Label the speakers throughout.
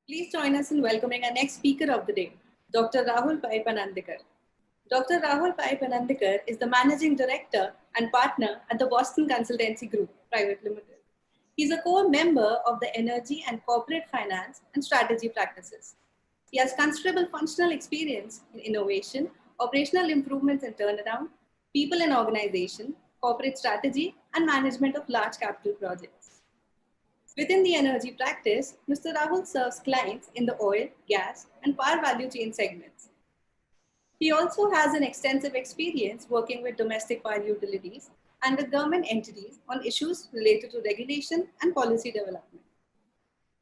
Speaker 1: Please join us in welcoming our next speaker of the day, Dr. Rahool Panandiker. Dr. Rahool Panandiker is the Managing Director and Partner at the Boston Consultancy Group, Private Limited. He's a core member of the Energy and Corporate Finance and Strategy practices. He has considerable functional experience in innovation, operational improvements and turnaround, people and organization, corporate strategy, and management of large capital projects. Within the energy practice, Mr. Rahool serves clients in the oil, gas, and power value chain segments. He also has an extensive experience working with domestic power utilities and with government entities on issues related to regulation and policy development.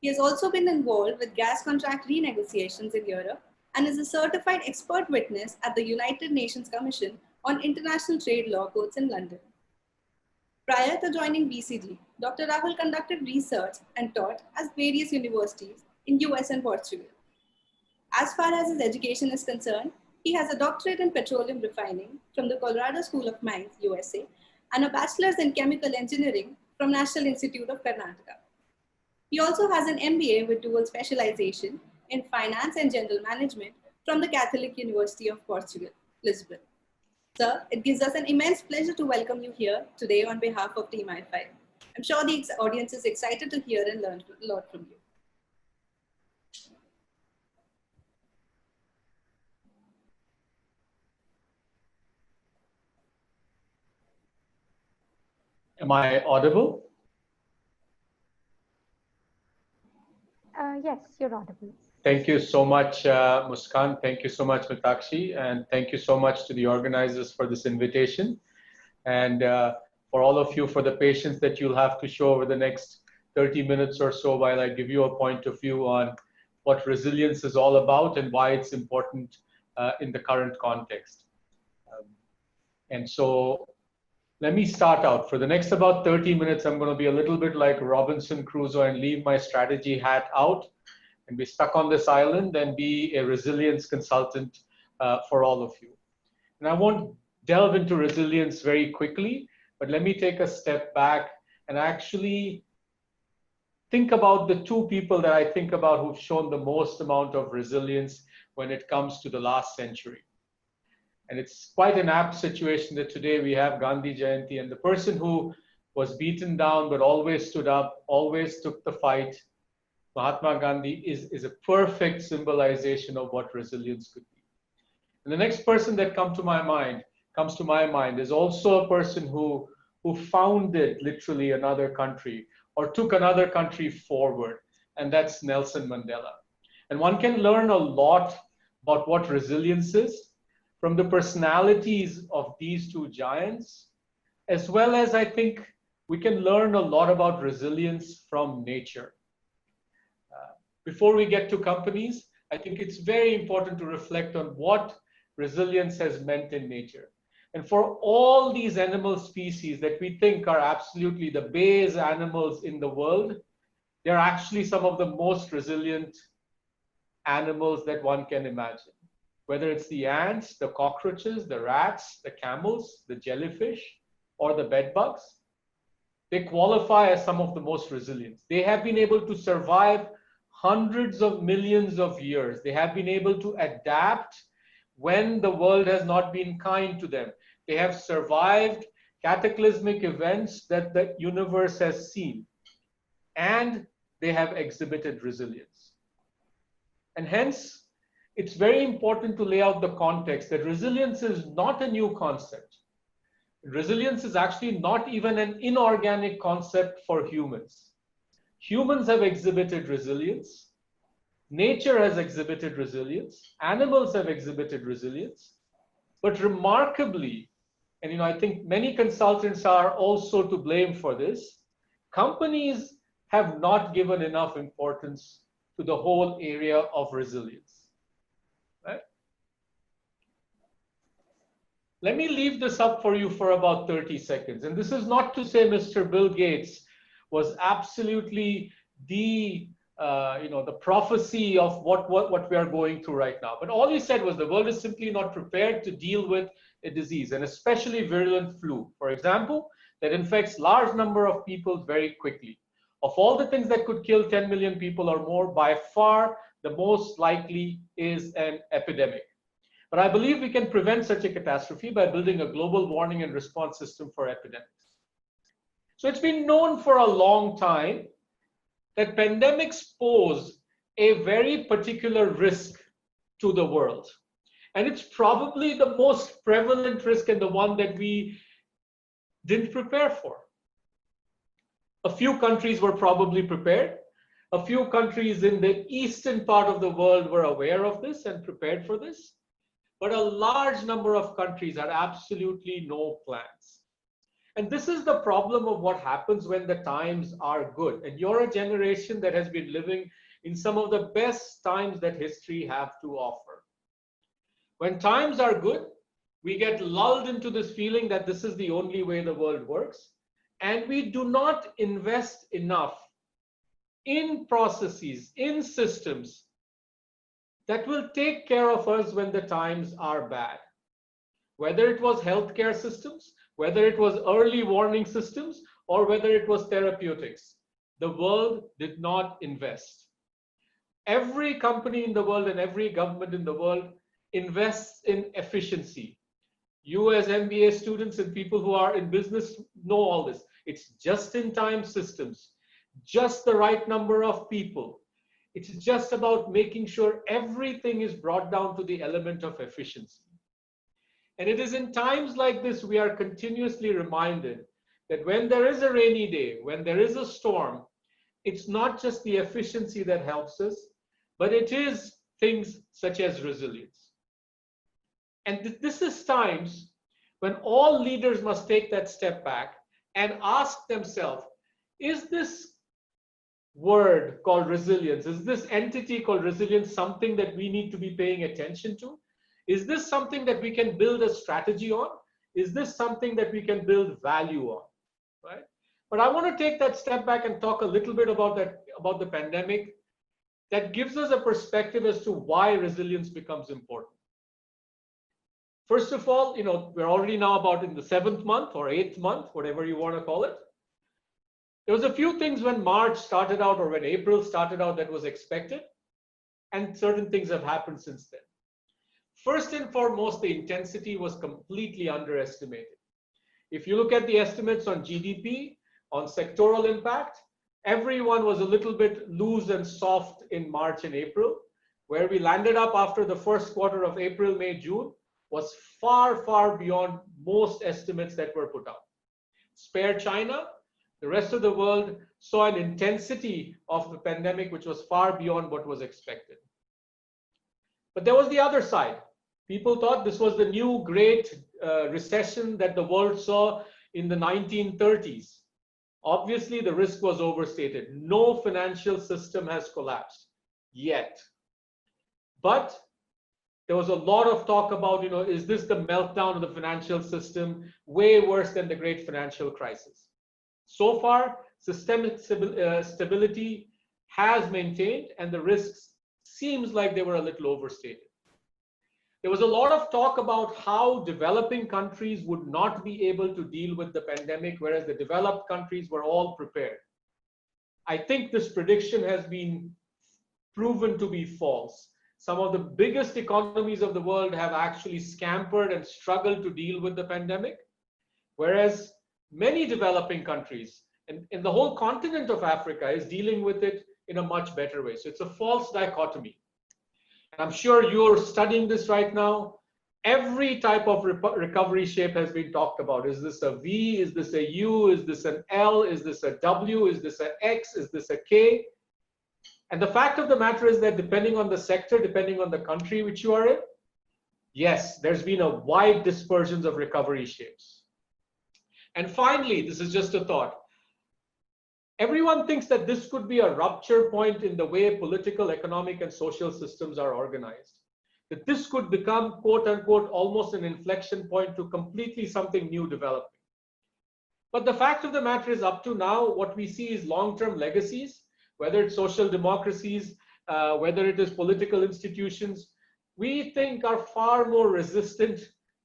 Speaker 1: He has also been involved with gas contract renegotiations in Europe and is a certified expert witness at the United Nations Commission on International Trade Law Courts in London. Prior to joining BCG, Dr. Rahool conducted research and taught at various universities in US and Portugal. As far as his education is concerned, he has a doctorate in petroleum refining from the Colorado School of Mines, USA, and a bachelor's in chemical engineering from National Institute of Karnataka. He also has an MBA with dual specialization in finance and general management from the Catholic University of Portugal, Lisbon. Sir, it gives us an immense pleasure to welcome you here today on behalf of Team I5. I'm sure the audience is excited to hear and learn a lot from you.
Speaker 2: Am I audible?
Speaker 3: Yes, you're audible.
Speaker 2: Thank you so much, Muskan. Thank you so much, Mitakshi. And thank you so much to the organizers for this invitation. And for all of you, for the patience that you'll have to show over the next 30 minutes or so while I give you a point of view on what resilience is all about and why it's important in the current context. And so let me start out. For the next about 30 minutes, I'm going to be a little bit like Robinson Crusoe and leave my strategy hat out and be stuck on this island and be a resilience consultant for all of you. And I won't delve into resilience very quickly, but let me take a step back and actually think about the two people that I think about who've shown the most amount of resilience when it comes to the last century. And it's quite an apt situation that today we have Gandhi Jayanti, and the person who was beaten down but always stood up, always took the fight, Mahatma Gandhi is a perfect symbolization of what resilience could be. And the next person that comes to my mind is also a person who founded literally another country or took another country forward, and that's Nelson Mandela. And one can learn a lot about what resilience is from the personalities of these two giants, as well as I think we can learn a lot about resilience from nature. Before we get to companies, I think it's very important to reflect on what resilience has meant in nature. And for all these animal species that we think are absolutely the base animals in the world, they're actually some of the most resilient animals that one can imagine. Whether it's the ants, the cockroaches, the rats, the camels, the jellyfish, or the bedbugs, they qualify as some of the most resilient. They have been able to survive hundreds of millions of years. They have been able to adapt when the world has not been kind to them. They have survived cataclysmic events that the universe has seen, and they have exhibited resilience. And hence, it's very important to lay out the context that resilience is not a new concept. Resilience is actually not even an inorganic concept for humans. Humans have exhibited resilience. Nature has exhibited resilience. Animals have exhibited resilience. But remarkably, and I think many consultants are also to blame for this, companies have not given enough importance to the whole area of resilience. Right? Let me leave this up for you for about 30 seconds. And this is not to say Mr. Bill Gates was absolutely the prophecy of what we are going through right now. But all he said was the world is simply not prepared to deal with a disease, and especially virulent flu, for example, that infects large number of people very quickly. Of all the things that could kill 10 million people or more, by far the most likely is an epidemic. But I believe we can prevent such a catastrophe by building a global warning and response system for epidemics. So it's been known for a long time that pandemics pose a very particular risk to the world. And it's probably the most prevalent risk and the one that we didn't prepare for. A few countries were probably prepared. A few countries in the eastern part of the world were aware of this and prepared for this. But a large number of countries had absolutely no plans. And this is the problem of what happens when the times are good. And you're a generation that has been living in some of the best times that history have to offer. When times are good, we get lulled into this feeling that this is the only way the world works. And we do not invest enough in processes, in systems that will take care of us when the times are bad. Whether it was healthcare systems, whether it was early warning systems, or whether it was therapeutics, the world did not invest. Every company in the world and every government in the world invests in efficiency. You as MBA students and people who are in business know all this. It's just-in-time systems, just the right number of people. It's just about making sure everything is brought down to the element of efficiency. And it is in times like this we are continuously reminded that when there is a rainy day, when there is a storm, it's not just the efficiency that helps us, but it is things such as resilience. And this is times when all leaders must take that step back and ask themselves, is this word called resilience, is this entity called resilience something that we need to be paying attention to? Is this something that we can build a strategy on? Is this something that we can build value on, right? But I want to take that step back and talk a little bit about the pandemic that gives us a perspective as to why resilience becomes important. First of all, we're already now about in the 7th month or 8th month, whatever you want to call it. There was a few things when March started out or when April started out that was expected, and certain things have happened since then. First and foremost, the intensity was completely underestimated. If you look at the estimates on GDP, on sectoral impact, everyone was a little bit loose and soft in March and April. Where we landed up after the first quarter of April, May, June was far, far beyond most estimates that were put out. Spare China, the rest of the world saw an intensity of the pandemic which was far beyond what was expected. But there was the other side. People thought this was the new great recession that the world saw in the 1930s. Obviously, the risk was overstated. No financial system has collapsed yet. But there was a lot of talk about, is this the meltdown of the financial system, way worse than the great financial crisis? So far, systemic stability has maintained, and the risks seems like they were a little overstated. There was a lot of talk about how developing countries would not be able to deal with the pandemic, whereas the developed countries were all prepared. I think this prediction has been proven to be false. Some of the biggest economies of the world have actually scampered and struggled to deal with the pandemic, whereas many developing countries and the whole continent of Africa is dealing with it in a much better way. So it's a false dichotomy. And I'm sure you're studying this right now. Every type of recovery shape has been talked about. Is this a V? Is this a U? Is this an L? Is this a W? Is this an X? Is this a K? And the fact of the matter is that depending on the sector, depending on the country which you are in, yes, there's been a wide dispersion of recovery shapes. And finally, this is just a thought. Everyone thinks that this could be a rupture point in the way political, economic, and social systems are organized. That this could become, quote unquote, almost an inflection point to completely something new developing. But the fact of the matter is, up to now, what we see is long-term legacies, whether it's social democracies, whether it is political institutions, we think are far more resistant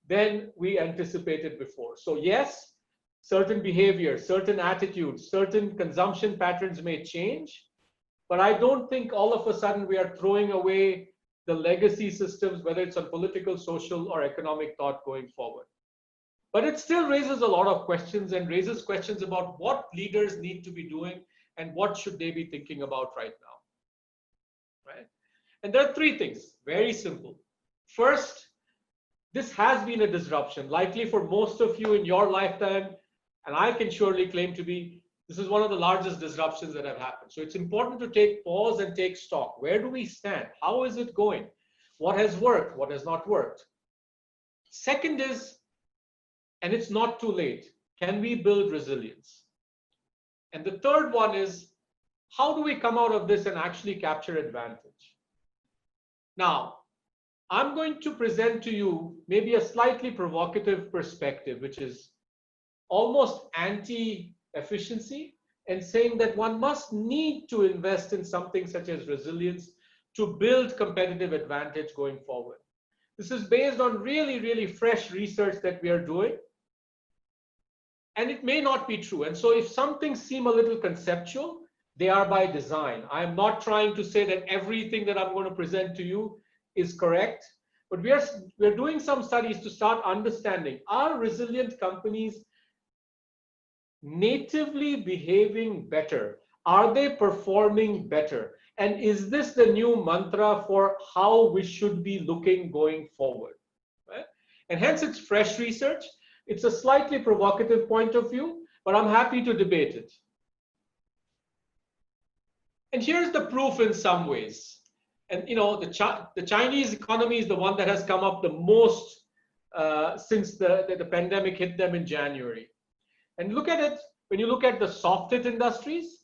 Speaker 2: than we anticipated before. So yes, certain behavior, certain attitudes, certain consumption patterns may change, but I don't think all of a sudden we are throwing away the legacy systems, whether it's on political, social, or economic thought going forward. But it still raises a lot of questions and raises questions about what leaders need to be doing and what should they be thinking about right now, right? And there are three things, very simple. First, this has been a disruption, likely for most of you in your lifetime, and I can surely claim to be, this is one of the largest disruptions that have happened. So it's important to take pause and take stock. Where do we stand? How is it going? What has worked? What has not worked? Second is, and it's not too late, can we build resilience? And the third one is, how do we come out of this and actually capture advantage? Now, I'm going to present to you maybe a slightly provocative perspective, which is almost anti-efficiency, and saying that one must need to invest in something such as resilience to build competitive advantage going forward. This is based on really, really fresh research that we are doing. And it may not be true. And so if some things seem a little conceptual, they are by design. I am not trying to say that everything that I'm going to present to you is correct, but we're doing some studies to start understanding, are resilient companies natively behaving better? Are they performing better? And is this the new mantra for how we should be looking going forward? Right? And hence it's fresh research. It's a slightly provocative point of view, but I'm happy to debate it. And here's the proof in some ways. And you know, the Chinese economy is the one that has come up the most since the pandemic hit them in January. And look at it, when you look at the soft hit industries,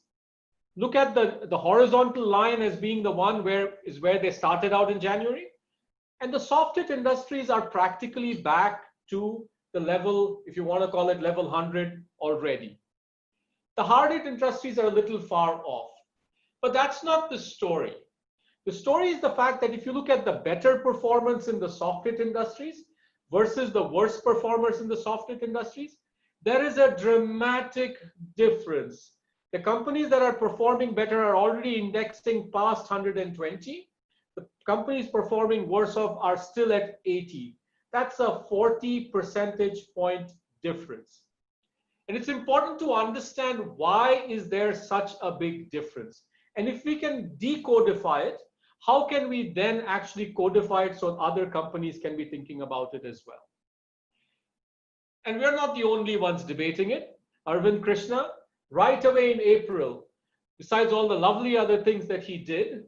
Speaker 2: look at the horizontal line as being the one where they started out in January. And the soft hit industries are practically back to the level, if you want to call it level 100 already. The hard hit industries are a little far off, but that's not the story. The story is the fact that if you look at the better performance in the soft hit industries versus the worst performers in the soft hit industries, there is a dramatic difference. The companies that are performing better are already indexing past 120. The companies performing worse off are still at 80. That's a 40 percentage point difference. And it's important to understand why is there such a big difference. And if we can decodify it, how can we then actually codify it so other companies can be thinking about it as well? And we're not the only ones debating it. Arvind Krishna, right away in April, besides all the lovely other things that he did,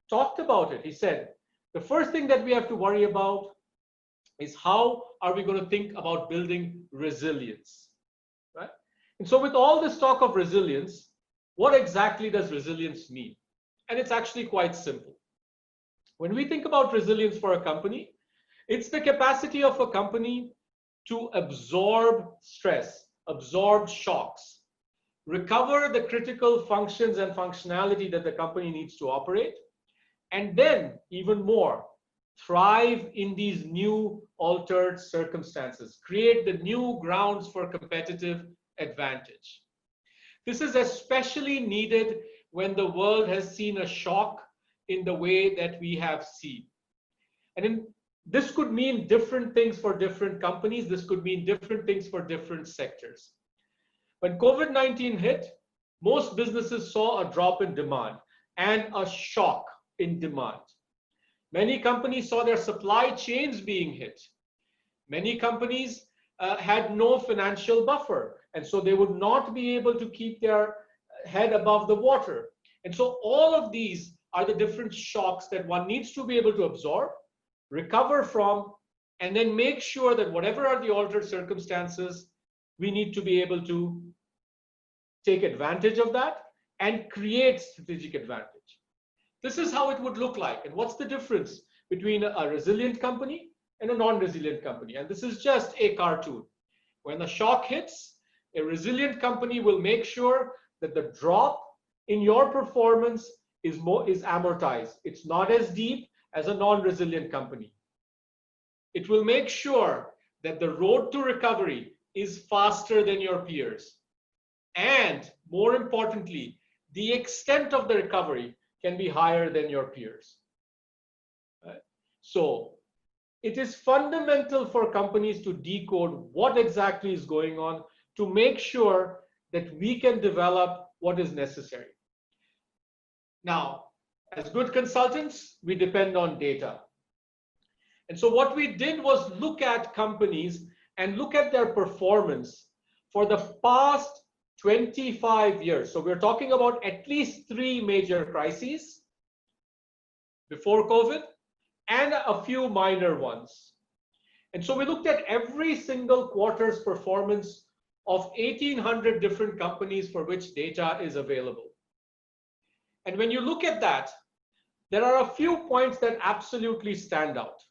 Speaker 2: talked about it. He said, the first thing that we have to worry about is how are we going to think about building resilience, right? And so with all this talk of resilience, what exactly does resilience mean? And it's actually quite simple. When we think about resilience for a company, it's the capacity of a company to absorb stress, absorb shocks, recover the critical functions and functionality that the company needs to operate, and then even more, thrive in these new altered circumstances, create the new grounds for competitive advantage. This is especially needed when the world has seen a shock in the way that we have seen. And this could mean different things for different companies. This could mean different things for different sectors. When COVID-19 hit, most businesses saw a drop in demand and a shock in demand. Many companies saw their supply chains being hit. Many companies had no financial buffer, and so they would not be able to keep their head above the water. And so all of these are the different shocks that one needs to be able to absorb, recover from, and then make sure that whatever are the altered circumstances, we need to be able to take advantage of that and create strategic advantage. This is how it would look like. And what's the difference between a resilient company and a non-resilient company? And this is just a cartoon. When the shock hits, a resilient company will make sure that the drop in your performance is amortized. It's not as deep as a non-resilient company. It will make sure that the road to recovery is faster than your peers. And more importantly, the extent of the recovery can be higher than your peers. Right? So it is fundamental for companies to decode what exactly is going on to make sure that we can develop what is necessary. Now, as good consultants, we depend on data. And so what we did was look at companies and look at their performance for the past 25 years. So we're talking about at least 3 major crises before COVID and a few minor ones. And so we looked at every single quarter's performance of 1,800 different companies for which data is available. And when you look at that, there are a few points that absolutely stand out.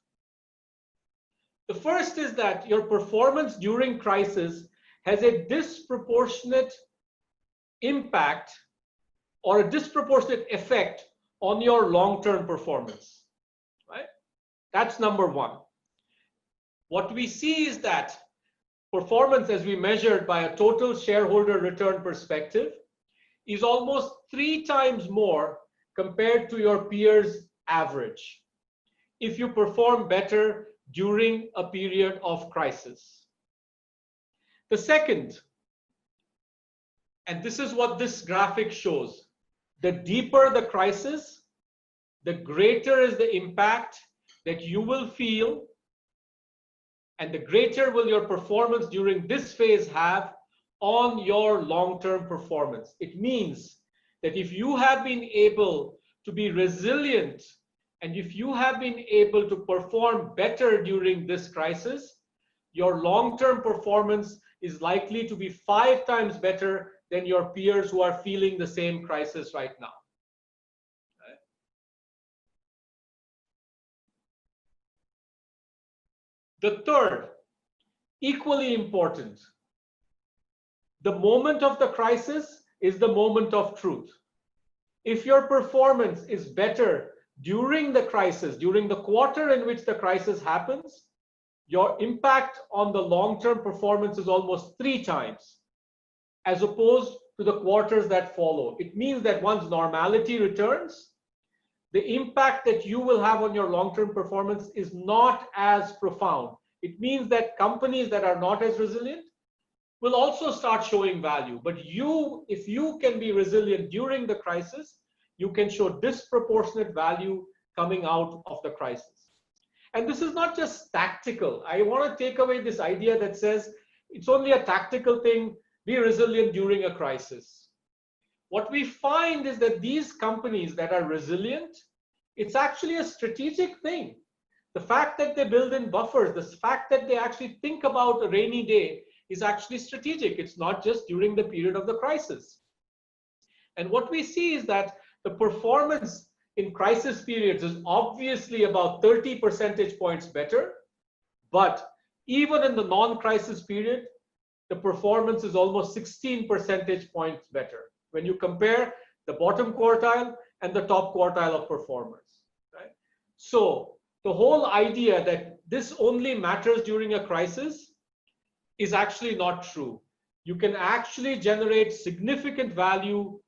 Speaker 2: The first is that your performance during crisis has a disproportionate impact or a disproportionate effect on your long-term performance, right? That's number one. What we see is that performance, as we measured by a total shareholder return perspective, is almost 3 times more compared to your peers' average if you perform better during a period of crisis. The second, and this is what this graphic shows, the deeper the crisis, the greater is the impact that you will feel, and the greater will your performance during this phase have on your long-term performance. It means that if you have been able to be resilient and if you have been able to perform better during this crisis, your long-term performance is likely to be 5 times better than your peers who are feeling the same crisis right now. Right? The third, equally important, the moment of the crisis is the moment of truth. If your performance is better during the crisis, during the quarter in which the crisis happens, your impact on the long-term performance is almost 3 times, as opposed to the quarters that follow. It means that once normality returns, the impact that you will have on your long-term performance is not as profound. It means that companies that are not as resilient will also start showing value. But you, if you can be resilient during the crisis, you can show disproportionate value coming out of the crisis. And this is not just tactical. I want to take away this idea that says it's only a tactical thing, be resilient during a crisis. What we find is that these companies that are resilient, it's actually a strategic thing. The fact that they build in buffers, the fact that they actually think about a rainy day is actually strategic. It's not just during the period of the crisis. And what we see is that the performance in crisis periods is obviously about 30 percentage points better, but even in the non-crisis period, the performance is almost 16 percentage points better when you compare the bottom quartile and the top quartile of performers. Right? So the whole idea that this only matters during a crisis is actually not true. You can actually generate significant value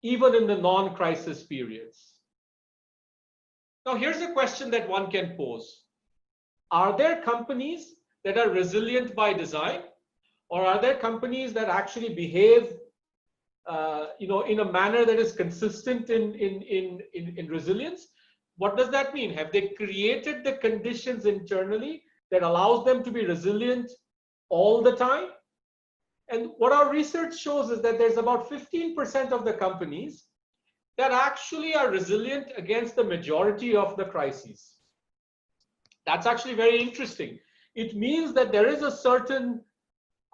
Speaker 2: even in the non-crisis periods. Now, here's a question that one can pose. Are there companies that are resilient by design, or are there companies that actually behave in a manner that is consistent in resilience? What does that mean? Have they created the conditions internally that allows them to be resilient all the time? And what our research shows is that there's about 15% of the companies that actually are resilient against the majority of the crises. That's actually very interesting. It means that there is a certain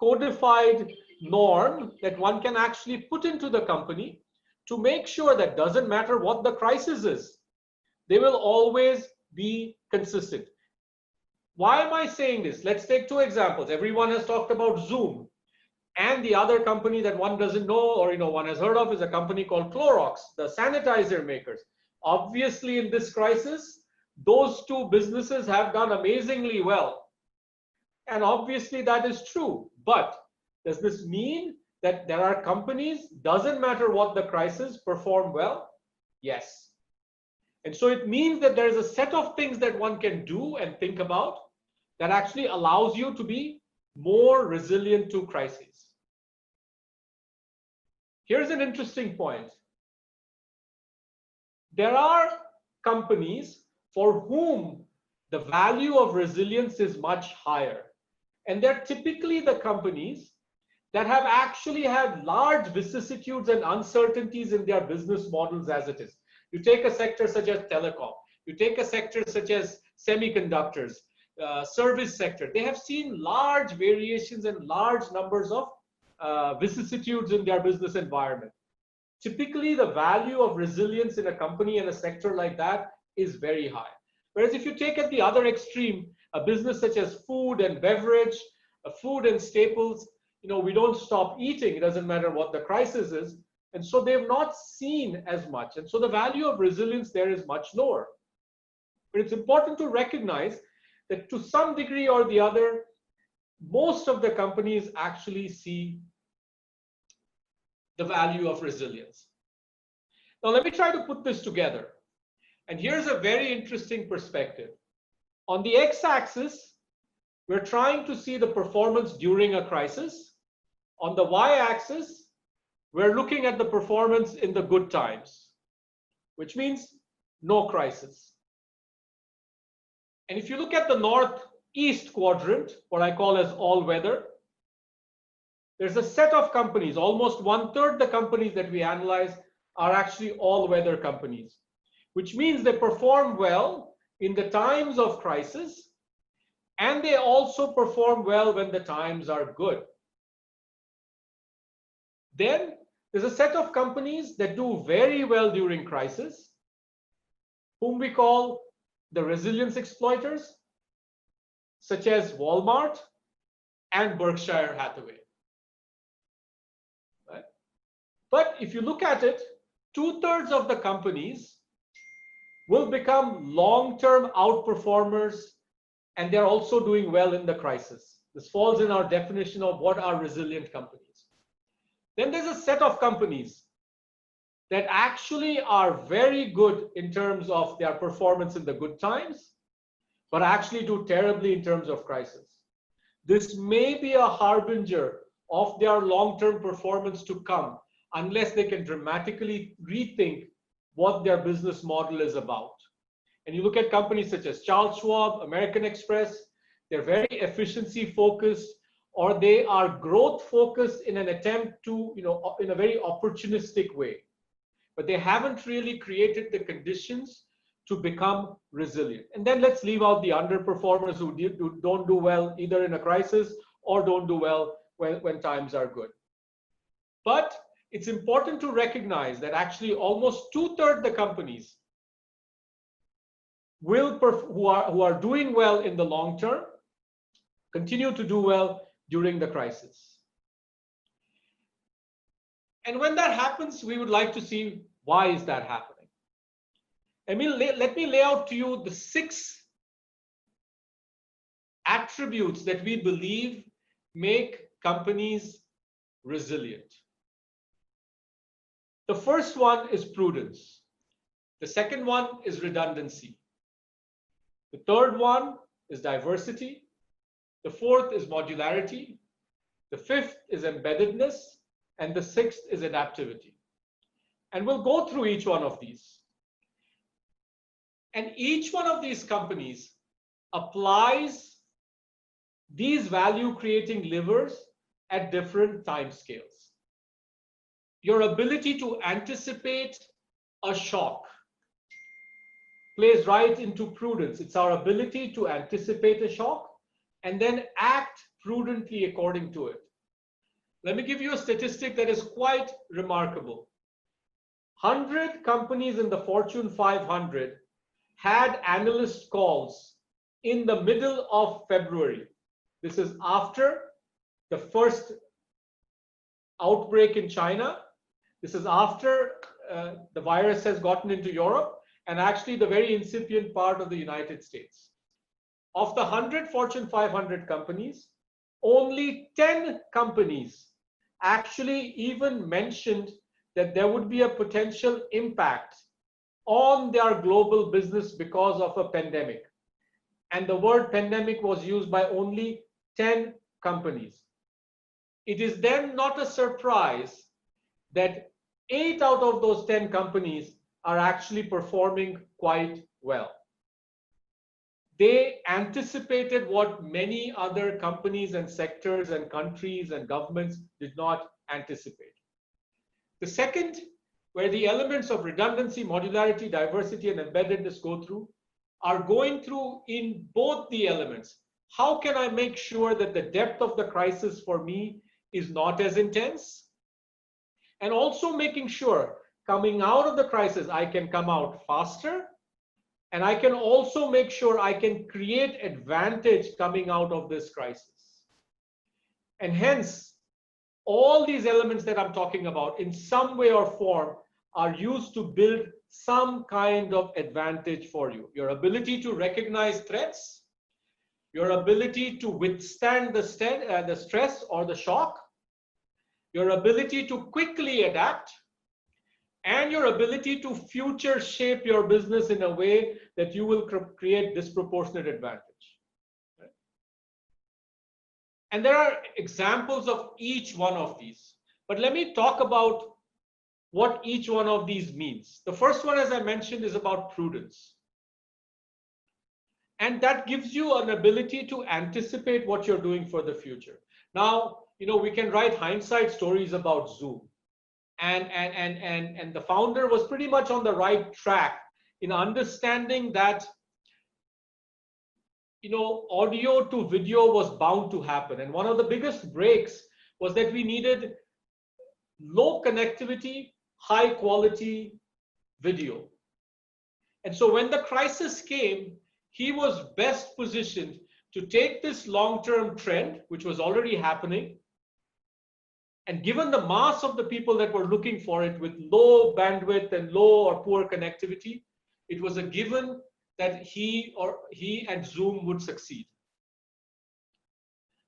Speaker 2: codified norm that one can actually put into the company to make sure that doesn't matter what the crisis is, they will always be consistent. Why am I saying this? Let's take 2 examples. Everyone has talked about Zoom. And the other company that one doesn't know or one has heard of is a company called Clorox, the sanitizer makers. Obviously, in this crisis, those 2 businesses have done amazingly well. And obviously that is true. But does this mean that there are companies, doesn't matter what the crisis, perform well? Yes. And so it means that there is a set of things that one can do and think about that actually allows you to be more resilient to crises. Here's an interesting point. There are companies for whom the value of resilience is much higher. And they're typically the companies that have actually had large vicissitudes and uncertainties in their business models as it is. You take a sector such as telecom, you take a sector such as semiconductors, service sector. They have seen large variations and large numbers of vicissitudes in their business environment. Typically, the value of resilience in a company and a sector like that is very high. Whereas if you take at the other extreme, a business such as food and beverage, food and staples, we don't stop eating. It doesn't matter what the crisis is. And so they've not seen as much. And so the value of resilience there is much lower. But it's important to recognize that to some degree or the other, most of the companies actually see the value of resilience. Now, let me try to put this together. And here's a very interesting perspective. On the x-axis, we're trying to see the performance during a crisis. On the y-axis, we're looking at the performance in the good times, which means no crisis. And if you look at the northeast quadrant, what I call as all weather, there's a set of companies, almost 1/3 the companies that we analyze are actually all weather companies, which means they perform well in the times of crisis, and they also perform well when the times are good. Then there's a set of companies that do very well during crisis, whom we call the resilience exploiters, such as Walmart and Berkshire Hathaway. Right? But if you look at it, 2/3 of the companies will become long-term outperformers, and they're also doing well in the crisis. This falls in our definition of what are resilient companies. Then there's a set of companies that actually are very good in terms of their performance in the good times, but actually do terribly in terms of crisis. This may be a harbinger of their long-term performance to come, unless they can dramatically rethink what their business model is about. And you look at companies such as Charles Schwab, American Express, they're very efficiency focused, or they are growth focused in an attempt to, in a very opportunistic way. But they haven't really created the conditions to become resilient. And then let's leave out the underperformers who don't do well either in a crisis or don't do well when times are good. But it's important to recognize that actually almost 2/3 the companies who are doing well in the long term continue to do well during the crisis. And when that happens, we would like to see why is that happening. I mean, let me lay out to you the 6 attributes that we believe make companies resilient. The first one is prudence. The second one is redundancy. The third one is diversity. The fourth is modularity. The fifth is embeddedness. And the sixth is adaptivity. And we'll go through each one of these. And each one of these companies applies these value creating levers at different time scales. Your ability to anticipate a shock plays right into prudence. It's our ability to anticipate a shock and then act prudently according to it. Let me give you a statistic that is quite remarkable. 100 companies in the Fortune 500 had analyst calls in the middle of February. This is after the first outbreak in China. This is after the virus has gotten into Europe and actually the very incipient part of the United States. Of the 100 Fortune 500 companies, only 10 companies actually even mentioned that there would be a potential impact on their global business because of a pandemic. And the word pandemic was used by only 10 companies. It is then not a surprise that 8 out of those 10 companies are actually performing quite well. They anticipated what many other companies and sectors and countries and governments did not anticipate. The second, where the elements of redundancy, modularity, diversity, and embeddedness go through, are going through in both the elements. How can I make sure that the depth of the crisis for me is not as intense? And also making sure coming out of the crisis, I can come out faster. And I can also make sure I can create advantage coming out of this crisis. And hence, all these elements that I'm talking about in some way or form are used to build some kind of advantage for you. Your ability to recognize threats, your ability to withstand the stress or the shock, your ability to quickly adapt, and your ability to future shape your business in a way that you will create disproportionate advantage. Right? And there are examples of each one of these. But let me talk about what each one of these means. The first one, as I mentioned, is about prudence. And that gives you an ability to anticipate what you're doing for the future. Now, we can write hindsight stories about Zoom. And the founder was pretty much on the right track in understanding that audio to video was bound to happen. And one of the biggest breaks was that we needed low connectivity, high quality video. And so when the crisis came, he was best positioned to take this long-term trend, which was already happening. And given the mass of the people that were looking for it with low bandwidth and low or poor connectivity, it was a given that he and Zoom would succeed.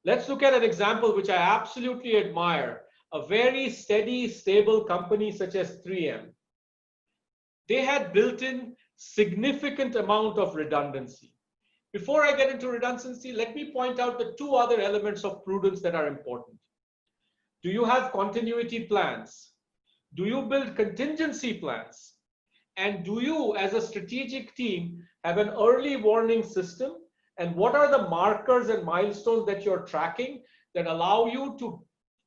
Speaker 2: Let's look at an example which I absolutely admire, a very steady, stable company such as 3M. They had built in significant amount of redundancy. Before I get into redundancy, let me point out the two other elements of prudence that are important. Do you have continuity plans? Do you build contingency plans? And do you, as a strategic team, have an early warning system? And what are the markers and milestones that you're tracking that allow you to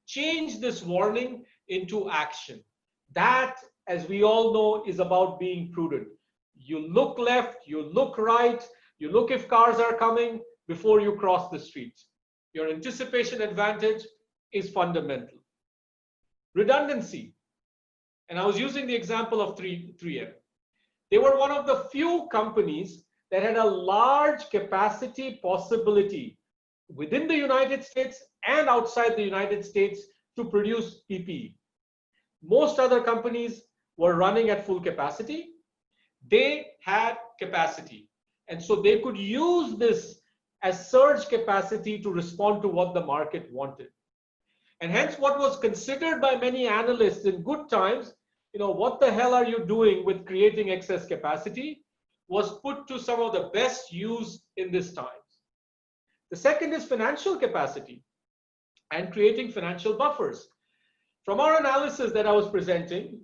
Speaker 2: change this warning into action? That, as we all know, is about being prudent. You look left, you look right, you look if cars are coming before you cross the street. Your anticipation advantage is fundamental. Redundancy. And I was using the example of 3M. They were one of the few companies that had a large capacity possibility within the United States and outside the United States to produce PPE. Most other companies were running at full capacity. They had capacity. And so they could use this as surge capacity to respond to what the market wanted. And hence what was considered by many analysts in good times, what the hell are you doing with creating excess capacity, was put to some of the best use in this times. The second is financial capacity and creating financial buffers. From our analysis that I was presenting,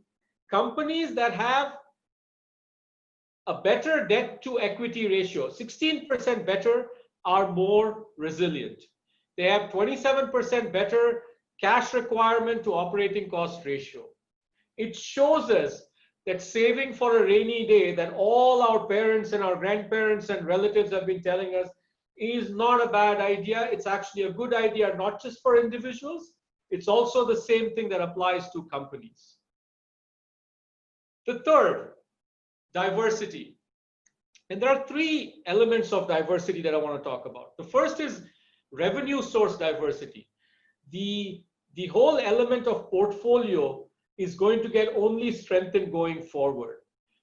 Speaker 2: companies that have a better debt to equity ratio, 16% better, are more resilient. They have 27% better cash requirement to operating cost ratio. It shows us that saving for a rainy day that all our parents and our grandparents and relatives have been telling us is not a bad idea. It's actually a good idea, not just for individuals. It's also the same thing that applies to companies. The third, diversity. And there are three elements of diversity that I want to talk about. The first is revenue source diversity. The whole element of portfolio is going to get only strengthened going forward.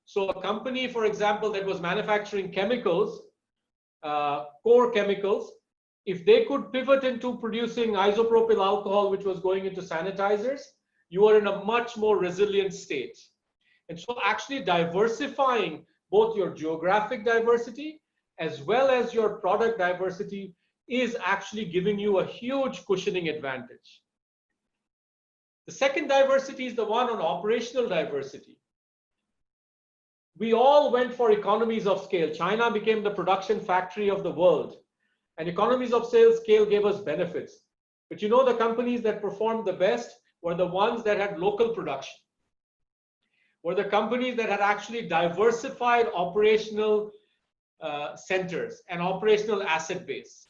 Speaker 2: So a company, for example, that was manufacturing chemicals core chemicals, if they could pivot into producing isopropyl alcohol, which was going into sanitizers, you are in a much more resilient state. And so actually diversifying both your geographic diversity as well as your product diversity is actually giving you a huge cushioning advantage. The second diversity is the one on operational diversity. We all went for economies of scale. China became the production factory of the world, and economies of scale gave us benefits. But you know, the companies that performed the best were the ones that had local production, were the companies that had actually diversified operational centers and operational asset base.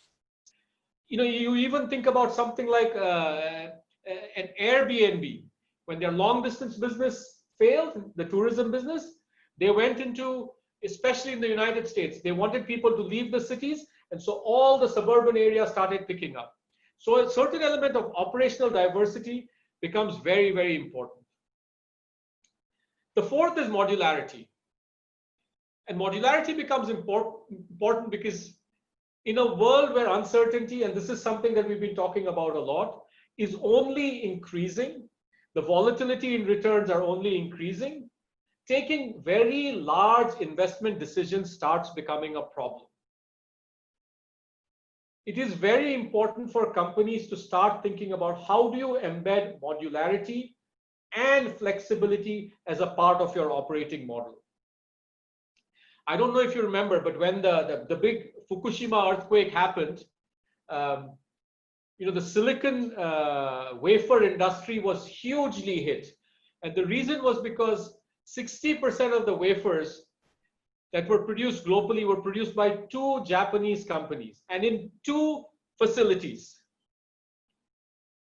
Speaker 2: You know, you even think about something like an Airbnb. When their long distance business failed, the tourism business, they went into, especially in the United States, they wanted people to leave the cities, and so all the suburban areas started picking up. So a certain element of operational diversity becomes very, very important. The fourth is modularity. And modularity becomes important because in a world where uncertainty, and this is something that we've been talking about a lot, is only increasing, the volatility in returns are only increasing, taking very large investment decisions starts becoming a problem. It is very important for companies to start thinking about how do you embed modularity and flexibility as a part of your operating model. I don't know if you remember, but when the big Fukushima earthquake happened, you know, the silicon wafer industry was hugely hit. And the reason was because 60% of the wafers that were produced globally were produced by 2 Japanese companies and in 2 facilities.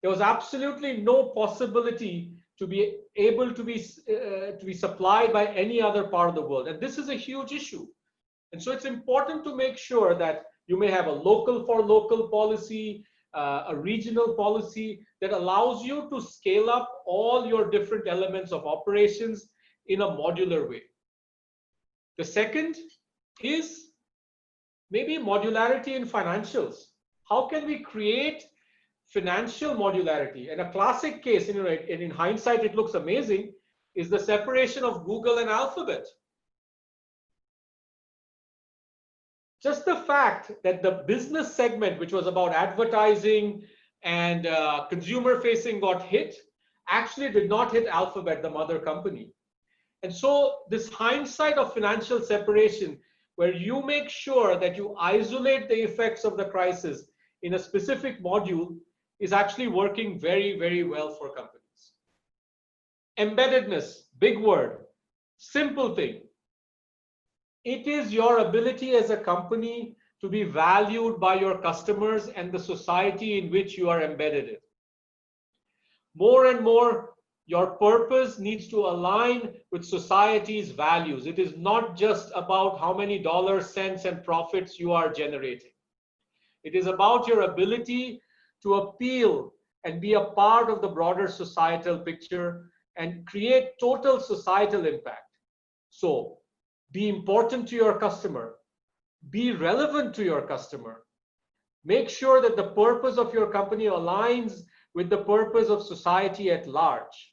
Speaker 2: There was absolutely no possibility to be able to be supplied by any other part of the world. And this is a huge issue. And so it's important to make sure that you may have a local for local policy, a regional policy that allows you to scale up all your different elements of operations in a modular way. The second is maybe modularity in financials. How can we create financial modularity? And a classic case, you know, and in hindsight it looks amazing, is the separation of Google and Alphabet. Just the fact that the business segment, which was about advertising and consumer facing, got hit, actually did not hit Alphabet, the mother company. And so this hindsight of financial separation, where you make sure that you isolate the effects of the crisis in a specific module, is actually working very, very well for companies. Embeddedness, big word, simple thing. It is your ability as a company to be valued by your customers and the society in which you are embedded in. More and more, your purpose needs to align with society's values. It is not just about how many dollars, cents, and profits you are generating. It is about your ability to appeal and be a part of the broader societal picture and create total societal impact. So be important to your customer, be relevant to your customer, make sure that the purpose of your company aligns with the purpose of society at large.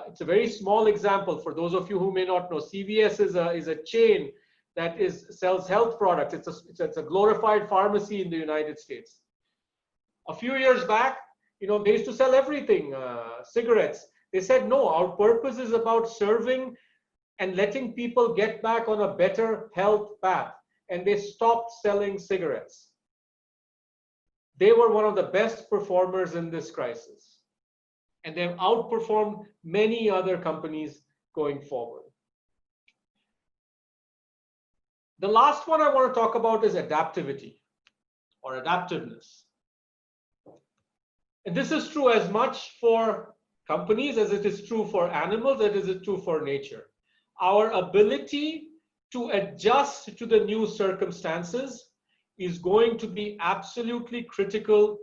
Speaker 2: It's a very small example for those of you who may not know. CVS is a chain that sells health products. It's a glorified pharmacy in the United States. A few years back, you know, they used to sell everything, cigarettes. They said, no, our purpose is about serving and letting people get back on a better health path. And they stopped selling cigarettes. They were one of the best performers in this crisis. And they've outperformed many other companies going forward. The last one I want to talk about is adaptivity or adaptiveness. And this is true as much for companies as it is true for animals, as it is true for nature. Our ability to adjust to the new circumstances is going to be absolutely critical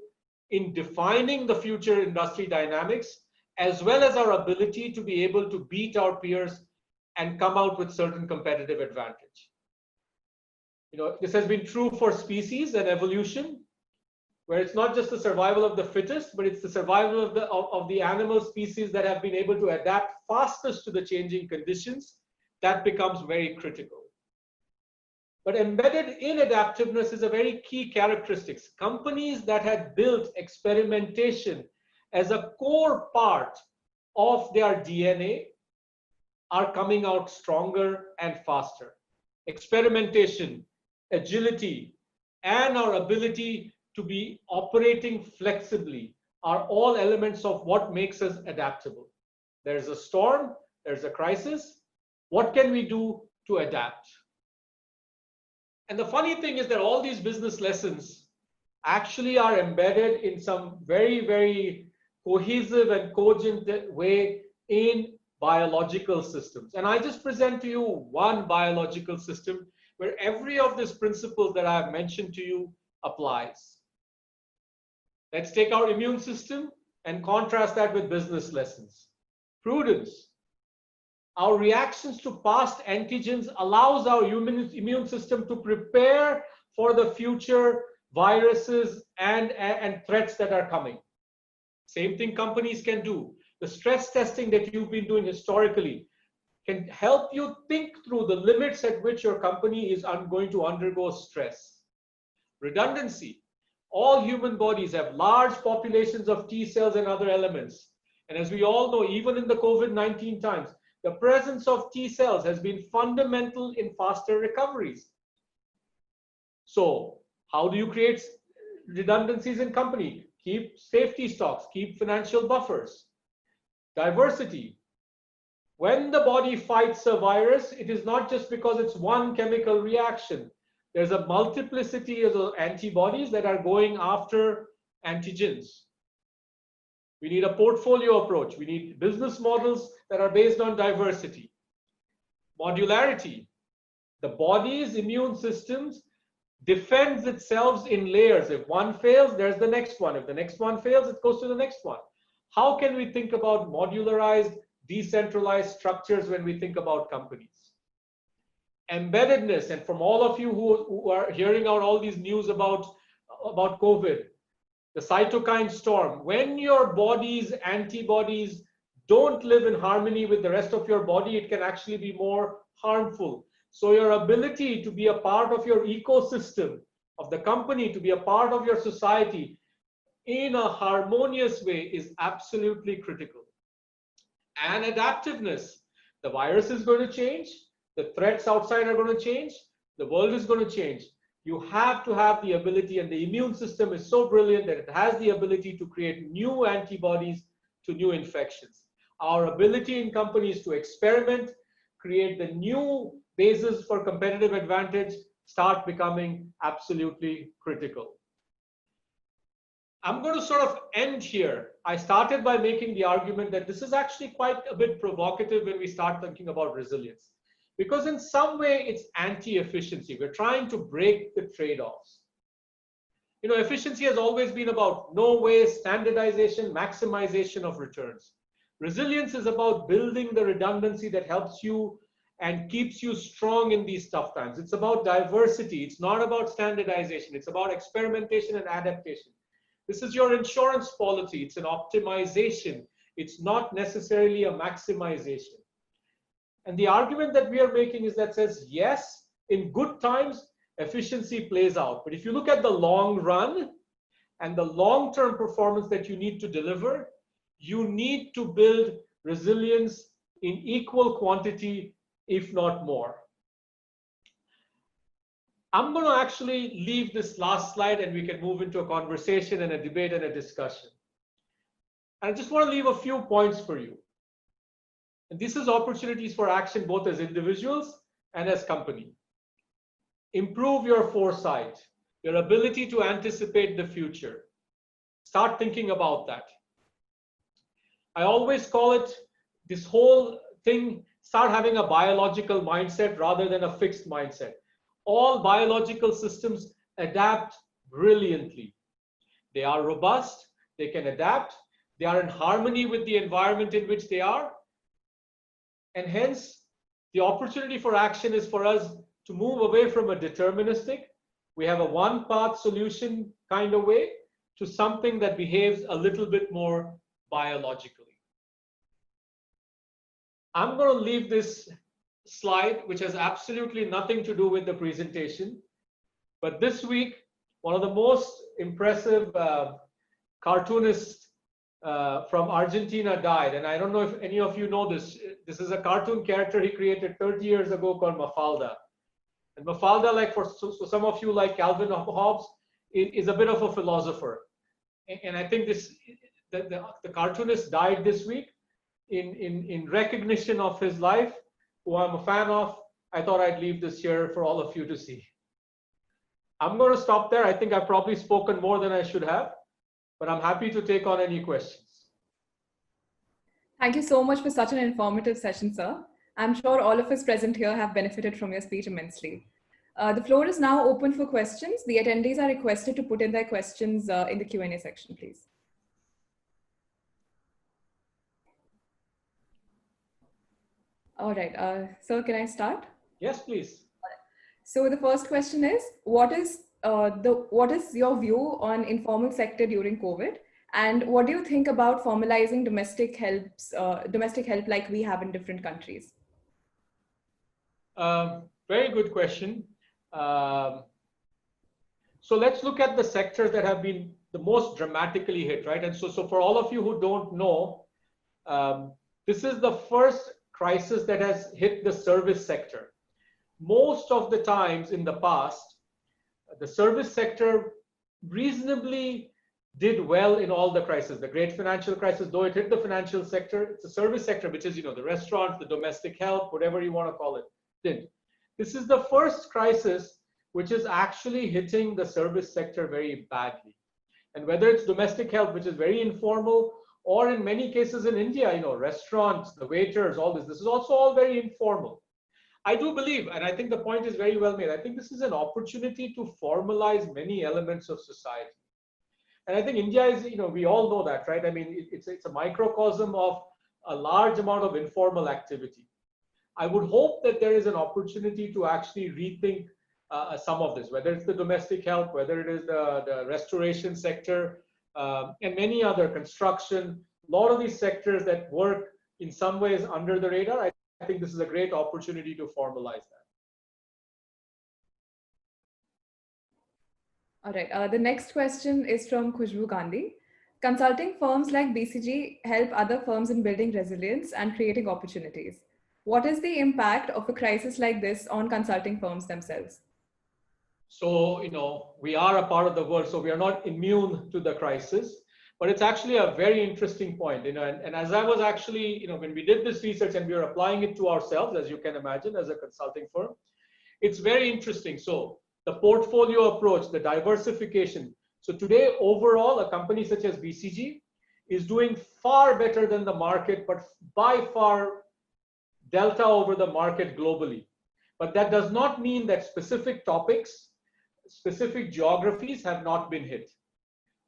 Speaker 2: in defining the future industry dynamics, as well as our ability to be able to beat our peers and come out with certain competitive advantage. This has been true for species and evolution, where it's not just the survival of the fittest, but it's the survival of the animal species that have been able to adapt fastest to the changing conditions. That becomes very critical. But embedded in adaptiveness is a very key characteristic. Companies that had built experimentation as a core part of their DNA are coming out stronger and faster. Experimentation, agility, and our ability to be operating flexibly are all elements of what makes us adaptable. There's a storm, there's a crisis. What can we do to adapt? And the funny thing is that all these business lessons actually are embedded in some very, very cohesive and cogent way in biological systems. And I just present to you one biological system where every of these principles that I have mentioned to you applies. Let's take our immune system and contrast that with business lessons. Prudence. Our reactions to past antigens allows our immune system to prepare for the future viruses and threats that are coming. Same thing companies can do. The stress testing that you've been doing historically can help you think through the limits at which your company is going to undergo stress. Redundancy. All human bodies have large populations of T cells and other elements. And as we all know, even in the COVID-19 times, the presence of T cells has been fundamental in faster recoveries. So how do you create redundancies in company? Keep safety stocks, keep financial buffers. Diversity. When the body fights a virus, it is not just because it's one chemical reaction. There's a multiplicity of antibodies that are going after antigens. We need a portfolio approach. We need business models that are based on diversity. Modularity. The body's immune systems defends itself in layers. If one fails, there's the next one. If the next one fails, it goes to the next one. How can we think about modularized, decentralized structures when we think about companies? Embeddedness, and from all of you who are hearing out all these news about COVID, the cytokine storm, when your body's antibodies don't live in harmony with the rest of your body, it can actually be more harmful. So your ability to be a part of your ecosystem, of the company, to be a part of your society in a harmonious way is absolutely critical. And adaptiveness. The virus is going to change. The threats outside are going to change. The world is going to change. You have to have the ability, and the immune system is so brilliant that it has the ability to create new antibodies to new infections. Our ability in companies to experiment, create the new basis for competitive advantage, start becoming absolutely critical. I'm going to sort of end here. I started by making the argument that this is actually quite a bit provocative when we start thinking about resilience. Because in some way, it's anti-efficiency. We're trying to break the trade-offs. Efficiency has always been about no waste, standardization, maximization of returns. Resilience is about building the redundancy that helps you and keeps you strong in these tough times. It's about diversity. It's not about standardization. It's about experimentation and adaptation. This is your insurance policy. It's an optimization. It's not necessarily a maximization. And the argument that we are making is that says, yes, in good times, efficiency plays out. But if you look at the long run and the long-term performance that you need to deliver, you need to build resilience in equal quantity, if not more. I'm going to actually leave this last slide and we can move into a conversation and a debate and a discussion. And I just want to leave a few points for you. And this is opportunities for action both as individuals and as company. Improve your foresight, your ability to anticipate the future. Start thinking about that. I always call it this whole thing, start having a biological mindset rather than a fixed mindset. All biological systems adapt brilliantly. They are robust, they can adapt, they are in harmony with the environment in which they are. And hence, the opportunity for action is for us to move away from a deterministic, we have a one-path solution kind of way, to something that behaves a little bit more biologically. I'm going to leave this slide, which has absolutely nothing to do with the presentation. But this week, one of the most impressive cartoonists from Argentina died. And I don't know if any of you know this. This is a cartoon character he created 30 years ago called Mafalda. And Mafalda, like for some of you, like Calvin Hobbes, is a bit of a philosopher. And I think the cartoonist died this week in recognition of his life, who I'm a fan of. I thought I'd leave this here for all of you to see. I'm going to stop there. I think I've probably spoken more than I should have, but I'm happy to take on any questions.
Speaker 3: Thank you so much for such an informative session, sir. I'm sure all of us present here have benefited from your speech immensely. The floor is now open for questions. The attendees are requested to put in their questions in the Q&A section, please. All right, sir, can I start?
Speaker 2: Yes, please.
Speaker 3: So the first question is, what is your view on informal sector during COVID? And what do you think about formalizing domestic help like we have in different countries?
Speaker 2: Very good question. So let's look at the sectors that have been the most dramatically hit, right? And so for all of you who don't know, this is the first crisis that has hit the service sector. Most of the times in the past, the service sector reasonably did well in all the crises. The great financial crisis, though it hit the financial sector, it's the service sector, which is, the restaurants, the domestic help, whatever you want to call it, didn't. This is the first crisis which is actually hitting the service sector very badly. And whether it's domestic help, which is very informal, or in many cases in India, restaurants, the waiters, all this is also all very informal. I do believe, and I think the point is very well made, I think this is an opportunity to formalize many elements of society. And I think India is, we all know that, right? I mean, it's a microcosm of a large amount of informal activity. I would hope that there is an opportunity to actually rethink some of this, whether it's the domestic help, whether it is the restoration sector, and many other, construction, a lot of these sectors that work in some ways under the radar. I think this is a great opportunity to formalize that.
Speaker 3: All right, the next question is from Khushbu Gandhi. Consulting firms like BCG help other firms in building resilience and creating opportunities. What is the impact of a crisis like this on consulting firms themselves? So,
Speaker 2: we are a part of the world, so we are not immune to the crisis, but it's actually a very interesting point, and as I was actually, when we did this research and we were applying it to ourselves, as you can imagine, as a consulting firm, it's very interesting. So the portfolio approach, the diversification. So today, overall, a company such as BCG is doing far better than the market, but by far delta over the market globally. But that does not mean that specific topics, specific geographies have not been hit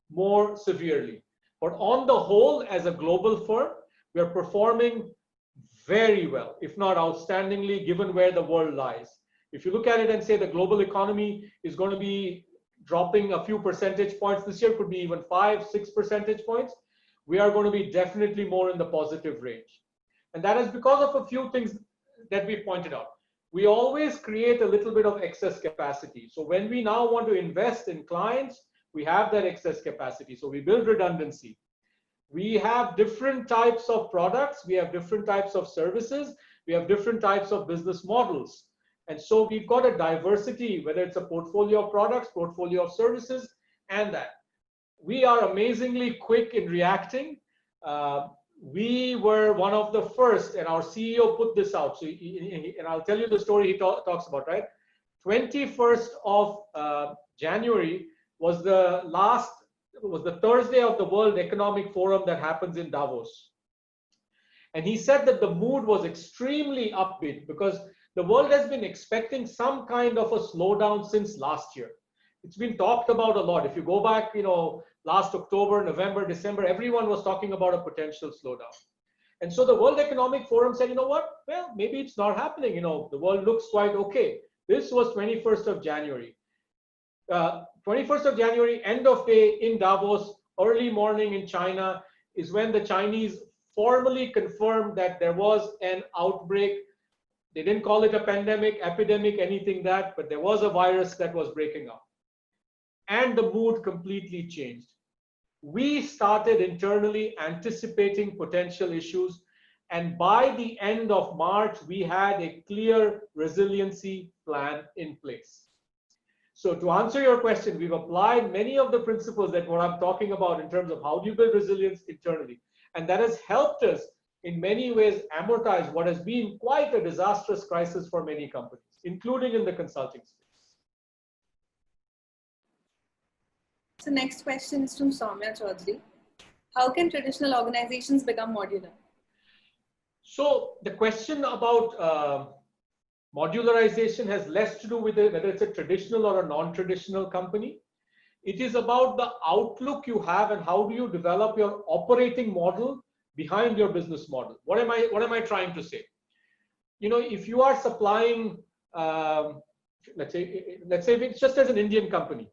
Speaker 2: more severely. But on the whole, as a global firm, we are performing very well, if not outstandingly, given where the world lies. If you look at it and say the global economy is going to be dropping a few percentage points this year, could be even 5-6 percentage points, we are going to be definitely more in the positive range. And that is because of a few things that we pointed out. We always create a little bit of excess capacity. So when we now want to invest in clients, we have that excess capacity. So we build redundancy. We have different types of products. We have different types of services. We have different types of business models. And so we've got a diversity, whether it's a portfolio of products, portfolio of services, and that. We are amazingly quick in reacting. We were one of the first, and our CEO put this out. So, and I'll tell you the story he talks about, right? 21st of January was the Thursday of the World Economic Forum that happens in Davos. And he said that the mood was extremely upbeat because the world has been expecting some kind of a slowdown since last year. It's been talked about a lot. If you go back, last October, November, December, everyone was talking about a potential slowdown. And so the World Economic Forum said, you know what? Well, maybe it's not happening. The world looks quite okay. This was 21st of January. 21st of January, end of day in Davos, early morning in China, is when the Chinese formally confirmed that there was an outbreak. They didn't call it a pandemic, epidemic, anything that, but there was a virus that was breaking out. And the mood completely changed. We started internally anticipating potential issues. And by the end of March, we had a clear resiliency plan in place. So to answer your question, we've applied many of the principles that what I'm talking about in terms of how do you build resilience internally. And that has helped us in many ways amortize what has been quite a disastrous crisis for many companies, including in the consulting space.
Speaker 1: So next question is from Soumya Chaudhary. How can traditional organizations become modular?
Speaker 2: So the question about modularization has less to do with whether it's a traditional or a non-traditional company. It is about the outlook you have and how do you develop your operating model behind your business model. What am I trying to say? You know, if you are supplying, let's say it's just as an Indian company,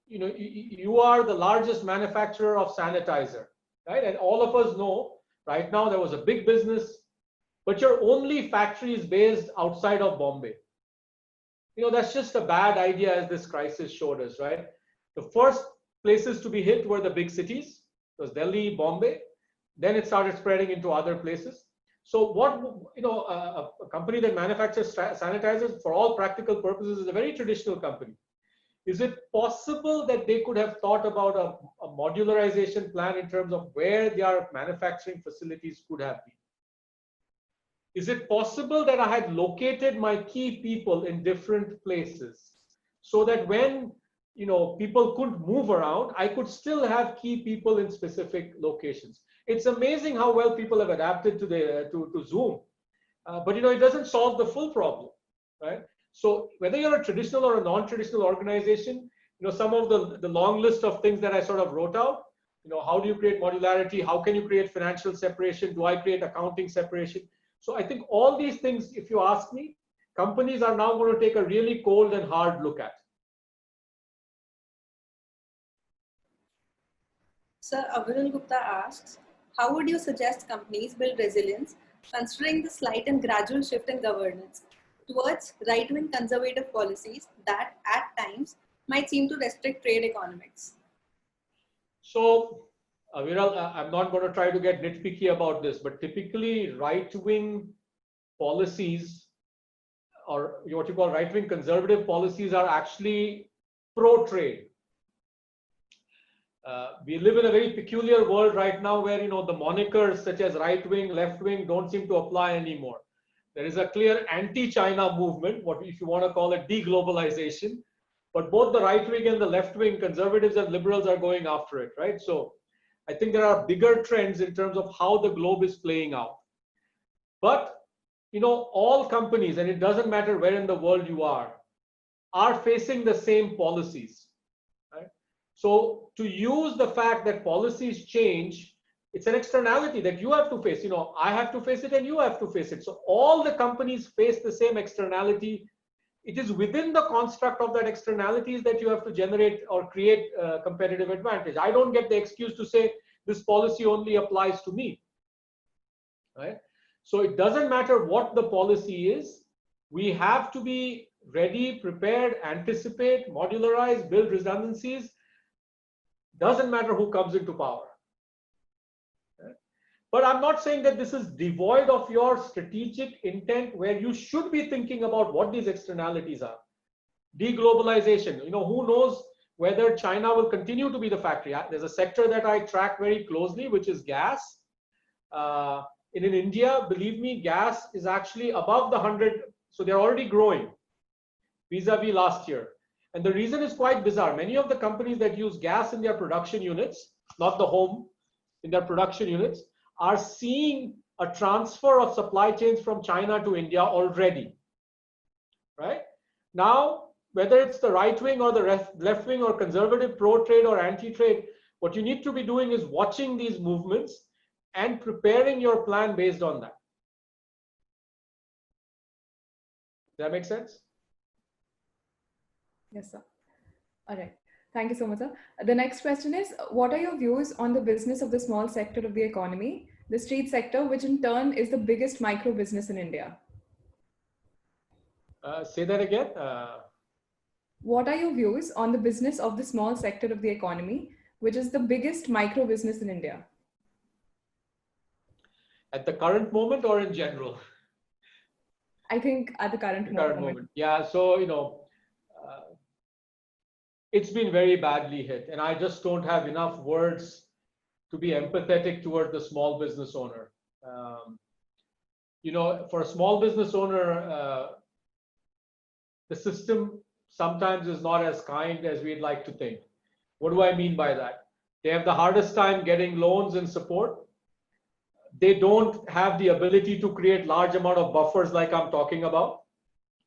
Speaker 2: you know, you are the largest manufacturer of sanitizer, right? And all of us know right now there was a big business, but your only factory is based outside of Bombay. You know, that's just a bad idea, as this crisis showed us, right? The first places to be hit were the big cities. It was Delhi, Bombay. Then it started spreading into other places. So what, you know, a company that manufactures sanitizers for all practical purposes is a very traditional company. Is it possible that they could have thought about a modularization plan in terms of where their manufacturing facilities could have been? Is it possible that I had located my key people in different places so that when, you know, people couldn't move around, I could still have key people in specific locations? It's amazing how well people have adapted to Zoom, but you know, it doesn't solve the full problem, right? So whether you're a traditional or a non-traditional organization, you know, some of the long list of things that I sort of wrote out, you know, how do you create modularity? How can you create financial separation? Do I create accounting separation? So I think all these things, if you ask me, companies are now going to take a really cold and hard look at.
Speaker 1: Sir, Avirul Gupta asks, how would you suggest companies build resilience considering the slight and gradual shift in governance towards right-wing conservative policies that at times might seem to restrict trade economics?
Speaker 2: So, Viral, I'm not going to try to get nitpicky about this, but typically right-wing policies, or what you call right-wing conservative policies, are actually pro-trade. We live in a very peculiar world right now where, you know, the monikers such as right-wing, left-wing don't seem to apply anymore. There is a clear anti-China movement, what if you want to call it deglobalization, but both the right-wing and the left-wing, conservatives and liberals, are going after it, right? So I think there are bigger trends in terms of how the globe is playing out. But, you know, all companies, and it doesn't matter where in the world you are facing the same policies, right? So to use the fact that policies change, it's an externality that you have to face. You know, I have to face it and you have to face it. So all the companies face the same externality. It is within the construct of that externalities that you have to generate or create a competitive advantage. I don't get the excuse to say this policy only applies to me, right? So it doesn't matter what the policy is. We have to be ready, prepared, anticipate, modularize, build redundancies. Doesn't matter who comes into power. But I'm not saying that this is devoid of your strategic intent, where you should be thinking about what these externalities are. Deglobalization, you know, who knows whether China will continue to be the factory. There's a sector that I track very closely, which is gas. In India, believe me, gas is actually above the 100. So they're already growing vis-a-vis last year. And the reason is quite bizarre. Many of the companies that use gas in their production units, not the home, in their production units, are seeing a transfer of supply chains from China to India already, right? Now, whether it's the right wing or the left wing or conservative, pro-trade or anti-trade, what you need to be doing is watching these movements and preparing your plan based on that. Does that make sense?
Speaker 3: Yes, sir. All right. Thank you so much, sir. The next question is, what are your views on the business of the small sector of the economy, the street sector, which in turn is the biggest micro business in India?
Speaker 2: Say that again.
Speaker 3: What are your views on the business of the small sector of the economy, which is the biggest micro business in India?
Speaker 2: At the current moment or in general?
Speaker 3: I think at the current moment.
Speaker 2: Yeah, so, it's been very badly hit, and I just don't have enough words to be empathetic toward the small business owner. For a small business owner, the system sometimes is not as kind as we'd like to think. What do I mean by that? They have the hardest time getting loans and support. They don't have the ability to create large amount of buffers like I'm talking about,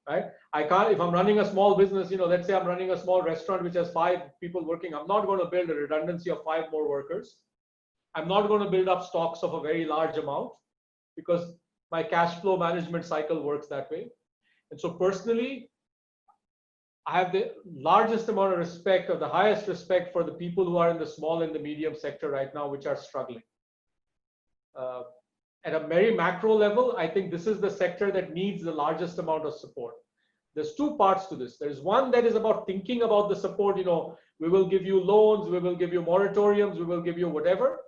Speaker 2: right? I can't, if I'm running a small business, let's say I'm running a small restaurant which has 5 people working, I'm not going to build a redundancy of 5 more workers. I'm not going to build up stocks of a very large amount because my cash flow management cycle works that way. And so personally, I have the largest amount of respect, or the highest respect, for the people who are in the small and the medium sector right now, which are struggling. At a very macro level, I think this is the sector that needs the largest amount of support. There's 2 parts to this. There's one that is about thinking about the support. We will give you loans, we will give you moratoriums, we will give you whatever.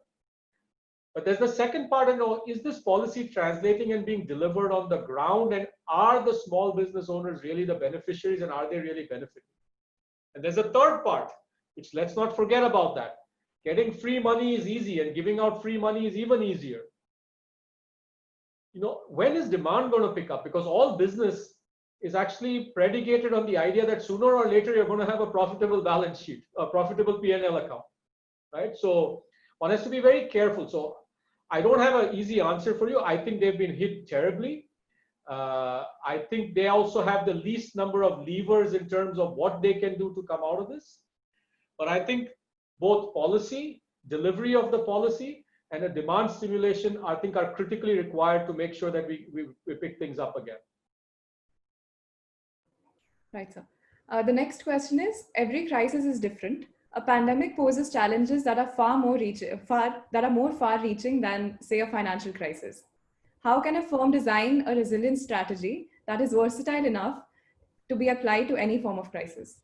Speaker 2: But there's the second part, is this policy translating and being delivered on the ground? And are the small business owners really the beneficiaries, and are they really benefiting? And there's a third part, which let's not forget about that. Getting free money is easy, and giving out free money is even easier. When is demand going to pick up? Because all business is actually predicated on the idea that sooner or later you're going to have a profitable balance sheet, a profitable P&L account, right? So one has to be very careful. So I don't have an easy answer for you. I think they've been hit terribly. I think they also have the least number of levers in terms of what they can do to come out of this. But I think both policy, delivery of the policy, and a demand stimulation, I think, are critically required to make sure that we pick things up again.
Speaker 3: Right, sir. The next question is, every crisis is different. A pandemic poses challenges that are more far-reaching than, say, a financial crisis. How can a firm design a resilience strategy that is versatile enough to be applied to any form of crisis?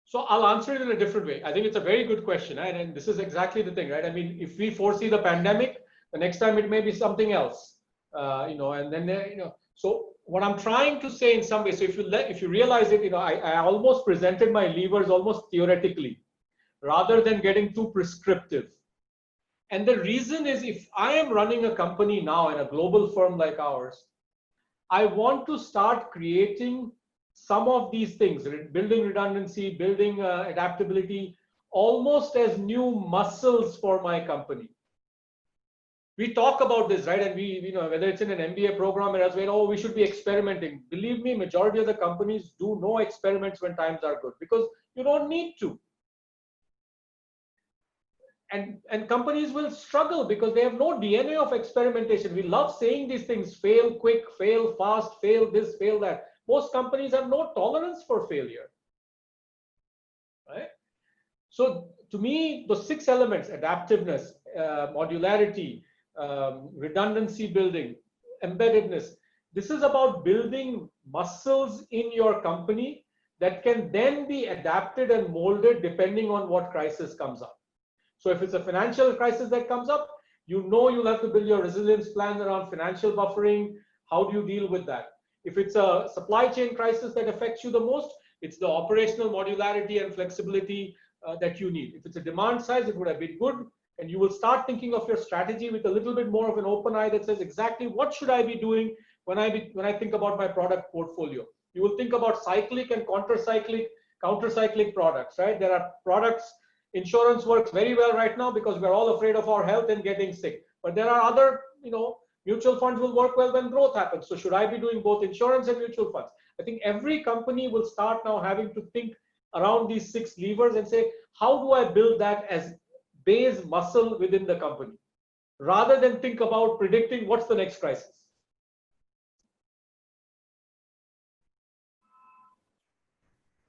Speaker 2: So I'll answer it in a different way. I think it's a very good question, right? And this is exactly the thing, right? I mean, if we foresee the pandemic, the next time it may be something else, and then, so what I'm trying to say in some way, so if you realize it, I almost presented my levers almost theoretically rather than getting too prescriptive. And the reason is, if I am running a company now in a global firm like ours, I want to start creating some of these things, building redundancy, building adaptability, almost as new muscles for my company. We talk about this, right? And we, whether it's in an MBA program or elsewhere, we should be experimenting. Believe me, majority of the companies do no experiments when times are good, because you don't need to. And companies will struggle because they have no DNA of experimentation. We love saying these things: fail quick, fail fast, fail this, fail that. Most companies have no tolerance for failure, right? So to me, the 6 elements: adaptiveness, modularity, redundancy building, embeddedness. This is about building muscles in your company that can then be adapted and molded depending on what crisis comes up. So if it's a financial crisis that comes up, you'll have to build your resilience plan around financial buffering. How do you deal with that? If it's a supply chain crisis that affects you the most, it's the operational modularity and flexibility that you need. If it's a demand side, it would have been good. And you will start thinking of your strategy with a little bit more of an open eye that says, exactly what should I be doing when I think about my product portfolio? You will think about cyclic and counter-cyclic products, right? There are products. Insurance works very well right now because we're all afraid of our health and getting sick. But there are other, mutual funds will work well when growth happens. So should I be doing both insurance and mutual funds? I think every company will start now having to think around these 6 levers and say, how do I build that as base muscle within the company, rather than think about predicting what's the next crisis.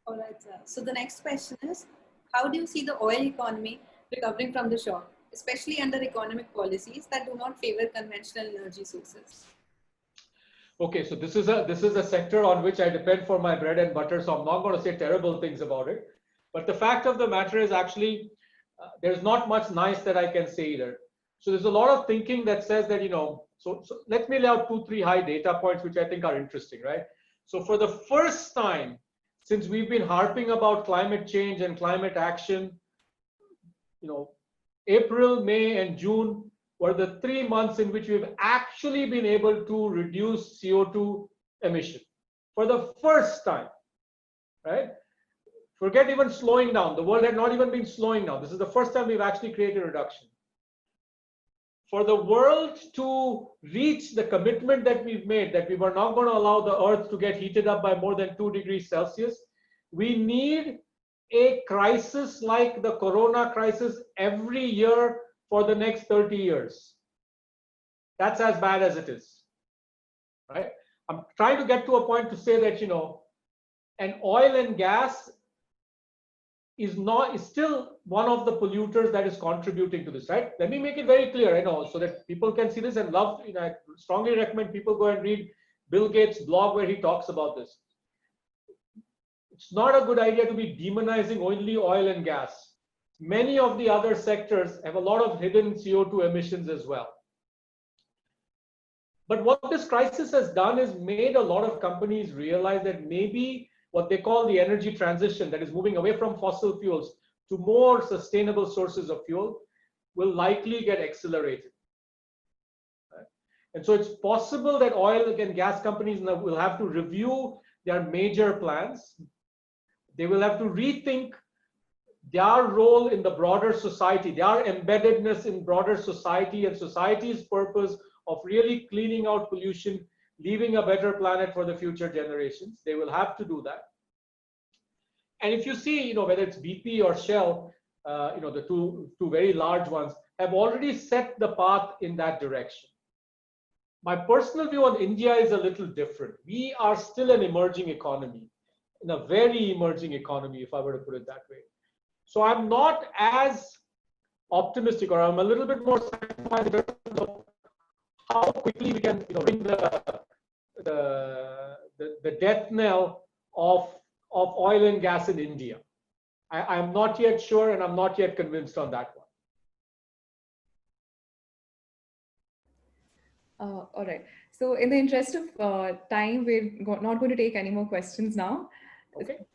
Speaker 1: All right, sir. So the next question is, how do you see the oil economy recovering from the shock, especially under economic policies that do not favor conventional energy sources?
Speaker 2: Okay, so this is a sector on which I depend for my bread and butter, so I'm not going to say terrible things about it. But the fact of the matter is actually there's not much nice that I can say either. So there's a lot of thinking that says that, you know, so let me lay out 2-3 high data points which I think are interesting, right? So for the first time since we've been harping about climate change and climate action, you know, April, May, and June were the 3 months in which we've actually been able to reduce CO2 emission for the first time, right? Forget even slowing down. The world had not even been slowing down. This is the first time we've actually created a reduction. For the world to reach the commitment that we've made, that we were not going to allow the earth to get heated up by more than 2 degrees Celsius, we need a crisis like the corona crisis every year for the next 30 years. That's as bad as it is, right? I'm trying to get to a point to say that, you know, and oil and gas is still one of the polluters that is contributing to this, right? Let me make it very clear, I know, so that people can see this and love, you know, I strongly recommend people go and read Bill Gates' blog where he talks about this. It's not a good idea to be demonizing only oil and gas. Many of the other sectors have a lot of hidden CO2 emissions as well. But what this crisis has done is made a lot of companies realize that maybe what they call the energy transition, that is moving away from fossil fuels to more sustainable sources of fuel, will likely get accelerated. Right? And so it's possible that oil and gas companies will have to review their major plans. They will have to rethink their role in the broader society, their embeddedness in broader society and society's purpose of really cleaning out pollution, leaving a better planet for the future generations. They will have to do that. And if you see, you know, whether it's BP or Shell, you know, the two very large ones have already set the path in that direction. My personal view on India is a little different. We are still an emerging economy, in a very emerging economy, if I were to put it that way. So I'm not as optimistic, or I'm a little bit more satisfied in terms of how quickly we can, you know, ring the death knell of oil and gas in India. I'm not yet sure, and I'm not yet convinced on that one.
Speaker 3: All right. So in the interest of time, we're not going to take any more questions now.
Speaker 2: Okay.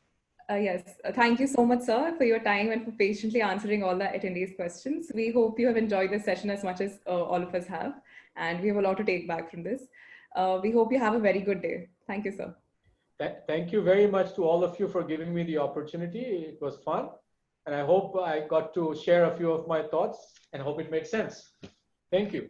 Speaker 3: Yes. Thank you so much, sir, for your time and for patiently answering all the attendees' questions. We hope you have enjoyed this session as much as all of us have. And we have a lot to take back from this. We hope you have a very good day. Thank you, sir.
Speaker 2: Thank you very much to all of you for giving me the opportunity. It was fun. And I hope I got to share a few of my thoughts and hope it made sense. Thank you.